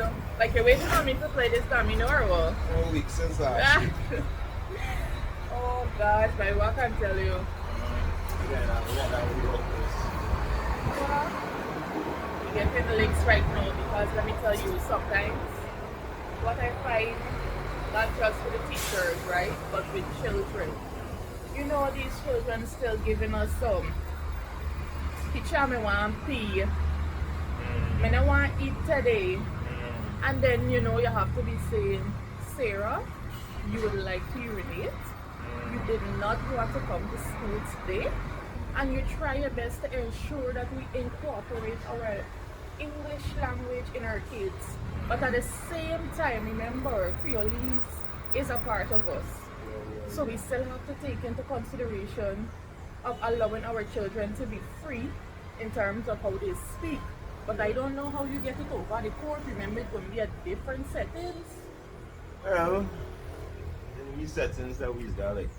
you. Like you're waiting on me to play this domino or what? 4 weeks since last week. Oh gosh, like what can I tell you? Well, you're getting the links right now because let me tell you, sometimes what I find, not just with the teachers, right, but with children. You know, these children still giving us some. Teacher, me want pee. Me no want eat today. And then, you know, you have to be saying, Sarah, you would like to urinate. You did not want to come to school today. And you try your best to ensure that we incorporate our English language in our kids. But at the same time, remember, Creolese is a part of us. So we still have to take into consideration of allowing our children to be free in terms of how they speak. But I don't know how you get it over the court. Remember, it's going to be a different settings. Well, in these settings that we've got, like,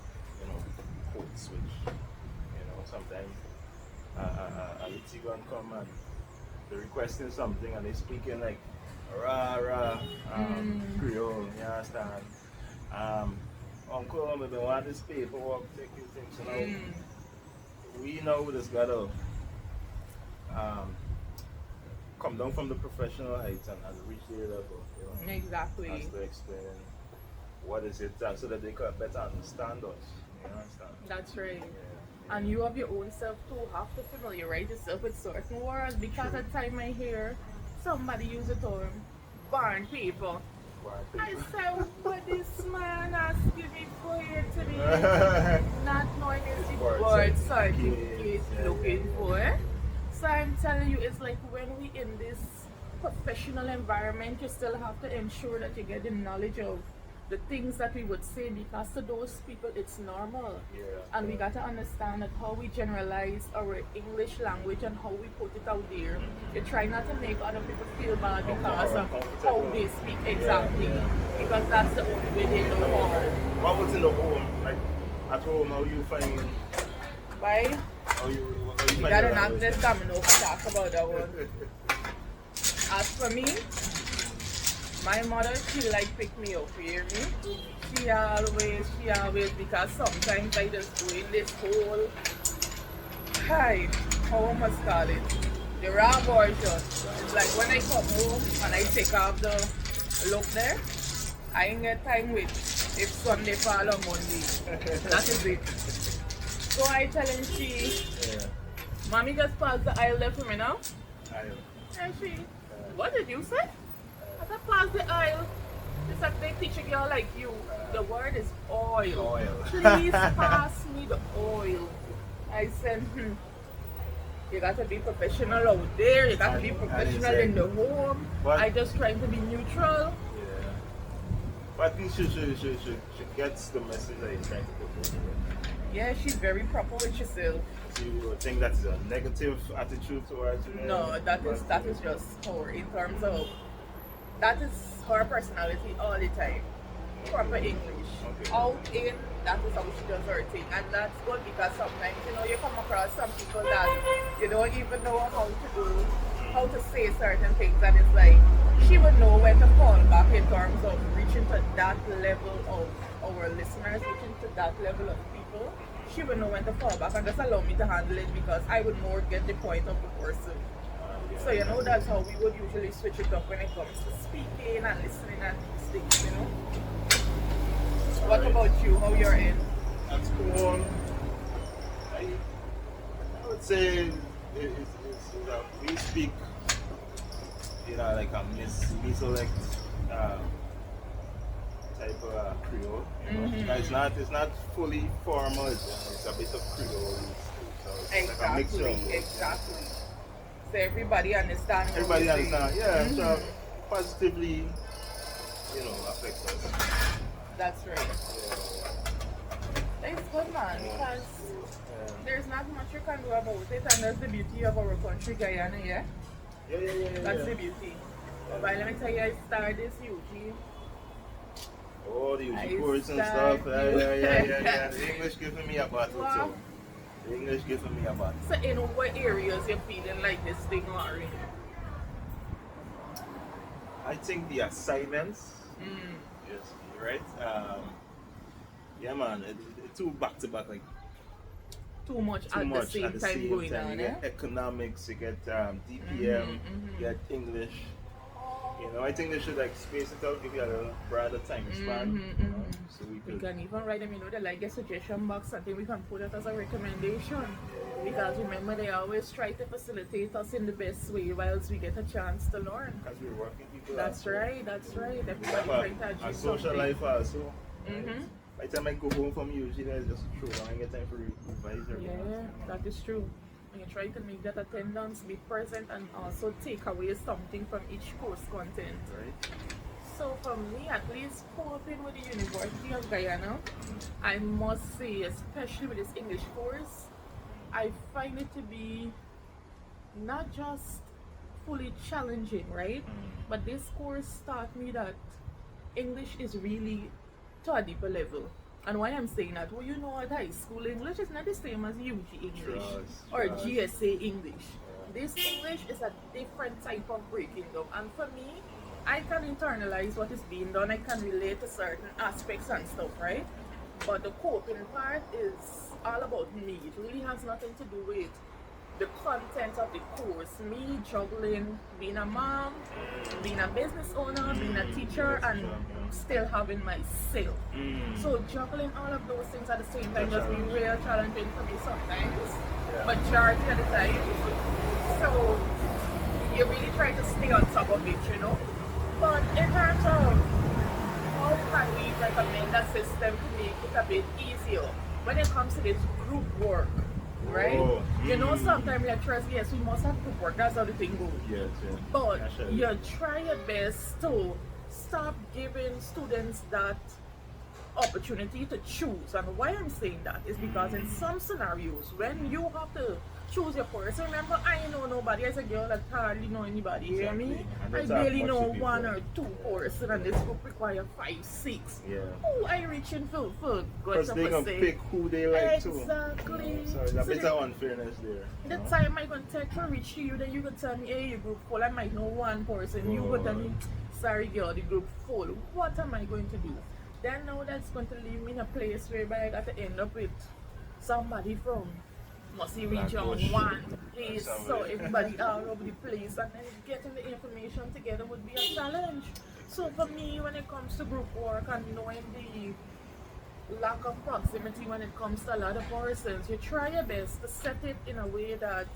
code switch. Sometimes a Litigan come and they're requesting something and they speaking like rah Creole, you understand? Uncle, I don't want this paperwork, take these things. So now we know just gotta come down from the professional heights and reach their level. Exactly. And to explain what is it so that they can better understand us. You understand? That's right. And you of your own self too have to familiarize yourself with certain words because at the time I hear somebody use the term barn people. I said, what this man asking me for here today? Not knowing is the word certificate looking for. So I'm telling you, it's like when we in this professional environment, you still have to ensure that you get the knowledge of the things that we would say because to those people it's normal. And we got to understand that how we generalize our English language and how we put it out there. You try not to make other people feel bad because of how they speak exactly. Because that's the only way they know how. What was in the home? Like at home, how you find? Why? How you gotta knock this domino to talk about that one. As for me, my mother, she like pick me up, you hear me? She always, because sometimes I just go in this whole, how I must call it, the raw version. It's like when I come home and I take off the look there, I ain't get time with if Sunday fall on Monday. That is it. So I tell him Mommy just passed the aisle there for me now. And she, what did you say? I said, pass the aisle. It's like they teach a girl like you. The word is oil. Please pass me the oil. I said, you got to be professional out there. You got to be professional in the home. I just trying to be neutral. But I think she gets the message that you're trying to put over. Yeah, she's very proper with herself. Do you think that's a negative attitude towards you? No, that is just her in terms of that is her personality all the time. Proper English. Okay. Out in, that is how she does her thing. And that's good because sometimes, you come across some people that you don't even know how to say certain things. And it's like, she would know when to fall back in terms of reaching to that level of our listeners, reaching to that level of people. She would know when to fall back and just allow me to handle it because I would more get the point of the person. So that's how we would usually switch it up when it comes to speaking and listening and these things, What about you? How you're in? That's cool. I would say we speak, like a Mesolect type of Creole. It's not fully formal. It's a bit of Creole. So it's like a mixture of both. Exactly. So everybody understands. Everybody understands. Yeah. So positively, affects us. That's right. It's good, man, because there's not much you can do about it, and that's the beauty of our country, Guyana, yeah? Yeah. That's the beauty. But let me tell you, I started this UG. Oh, the UG course and stuff. Yeah. The English giving me a battle too. The English giving me a battle. So in what areas you're feeling like this thing or I think the assignments. Mm. Yes, you're right. Yeah, man. It's too back to back, like Too much too at the much same at the time same going time. on, You eh? get economics, you get DPM, Mm-hmm. you get English. You know, I think they should like space it out, give you a little broader time span. Mm-hmm, You know, mm-hmm. so we We could. can even write them, the like a suggestion box. I think we can put it as a recommendation. Because remember, they always try to facilitate us in the best way whilst we get a chance to learn. Because we're working people. That's also. right, that's right. We Everybody have trying to a achieve social something. life also. Right? Mm-hmm. By the time I go home from usually I just throw on get time for revise everything. Yeah, that is true. And you try to make that attendance be present and also take away something from each course content. Right? So for me, at least coping with the University of Guyana, I must say, especially with this English course, I find it to be not just fully challenging, right? But this course taught me that English is really to a deeper level. And why I'm saying that, well, at high school English is not the same as UG English or Trust. GSA English. This English is a different type of breaking down. And for me, I can internalize what is being done. I can relate to certain aspects and stuff, right? But the coping part is all about me. It really has nothing to do with the content of the course. Me juggling being a mom, being a business owner, being a teacher, and still having myself. So juggling all of those things at the same time just be real challenging for me sometimes. Majority of the time. So you really try to stay on top of it. But in terms of how can we recommend a system to make it a bit easier when it comes to this group work, right? Oh, Sometimes lecturers, yes, we must have group work, that's how the thing goes. Yes, yeah. But Actually. you try your best to stop giving students that opportunity to choose. And why I'm saying that is because in some scenarios, when you have to choose your course, remember, I know nobody as a girl that hardly know anybody, you hear me? Exactly. And I that's how barely much know the people- one or two courses, and this group require 5, 6. Yeah. Who I reaching for good Because they can say. pick who they like too. Exactly. So there's a So bit the- of unfairness there. The time I gonna take to reach to you, then you gonna tell me, hey, your group full. I might know one person. You gonna tell me, sorry girl, the group full. What am I going to do? Then now that's going to leave me in a place whereby I got to end up with somebody from Mossy Region Blackbush. 1 place. So Somewhere. everybody all over the place, and then getting the information together would be a challenge. So for me, when it comes to group work and knowing the lack of proximity when it comes to a lot of persons, you try your best to set it in a way that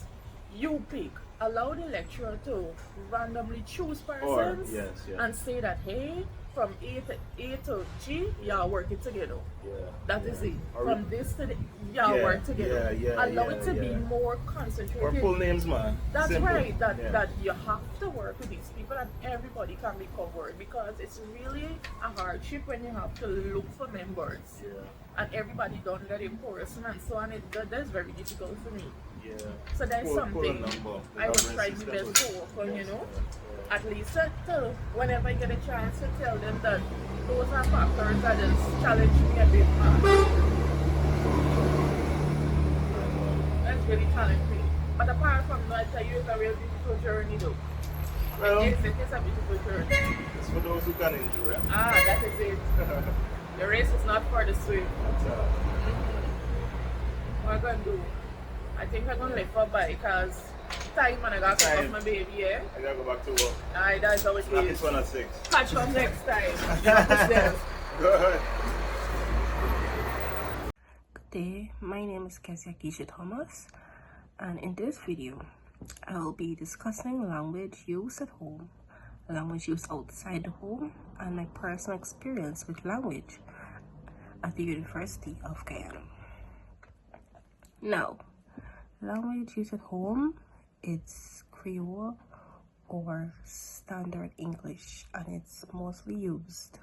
you pick. Allow the lecturer to randomly choose persons yes, yeah. and say that, hey, from A to G, y'all working together. Yeah. That is it. Or From this to the, y'all Yeah, work together. yeah, Allow it to be yeah. more Or concentrated. full names, man. That's Simple. right. That Yeah. that you have to work with these people and everybody can be covered, because it's really a hardship when you have to look for members Yeah. and everybody don't let in person and so on. That's very difficult for me. Yeah. So there's Pull a something number. I will Governance try my system best would- to work on, Yes, yeah. At least to, whenever I get a chance to tell them that those are factors that just challenge me a bit more. That's really challenging me. But apart from that, I tell you, it's a real beautiful journey though. Well, It is a beautiful journey. it's for those who can enjoy it. Ah, that is it. The race is not for the swift. That's, What I'm gonna do? I think I'm gonna live for bike because time and I gotta pick up my baby, yeah? I gotta go back to work. Alright, that's how it Knock is. this one at 6. Catch up next time. Yourself. Go ahead. Good day, my name is Kezia Keisha Thomas, and in this video I will be discussing language use at home, language use outside the home, and my personal experience with language at the University of Guyana. Now, language use at home, it's Creole or Standard English, and it's mostly used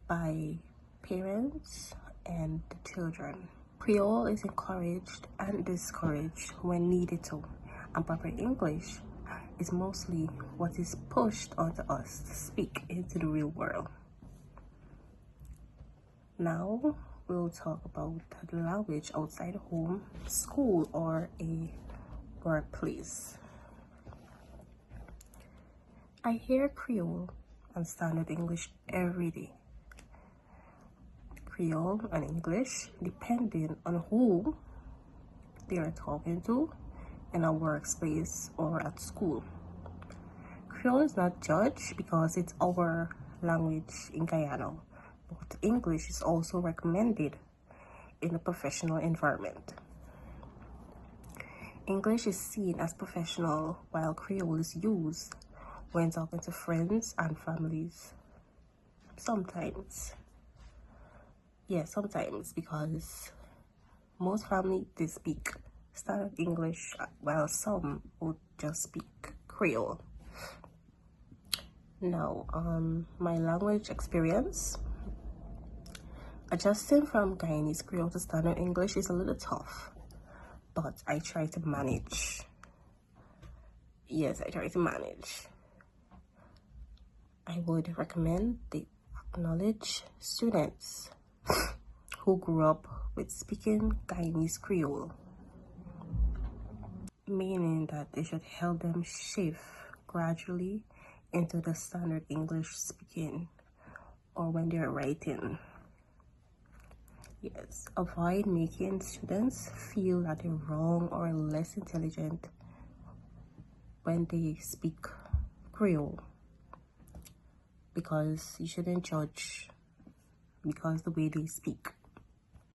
by parents and the children. Creole is encouraged and discouraged when needed to, and proper English is mostly what is pushed onto us to speak into the real world. Now we'll talk about the language outside home, school, or a workplace. I hear Creole and Standard English every day. Creole and English depending on who they are talking to in a workspace or at school. Creole is not judged because it's our language in Guyana, but English is also recommended in a professional environment. English is seen as professional while Creole is used when talking to friends and families. Sometimes. Yeah, sometimes, because most families they speak Standard English while some would just speak Creole. Now, my language experience. Adjusting from Guyanese Creole to Standard English is a little tough, but I try to manage. Yes, I try to manage. I would recommend they acknowledge students who grew up with speaking Guyanese Creole, meaning that they should help them shift gradually into the Standard English speaking or when they're writing. Yes, avoid making students feel that they're wrong or less intelligent when they speak Creole, because you shouldn't judge because the way they speak.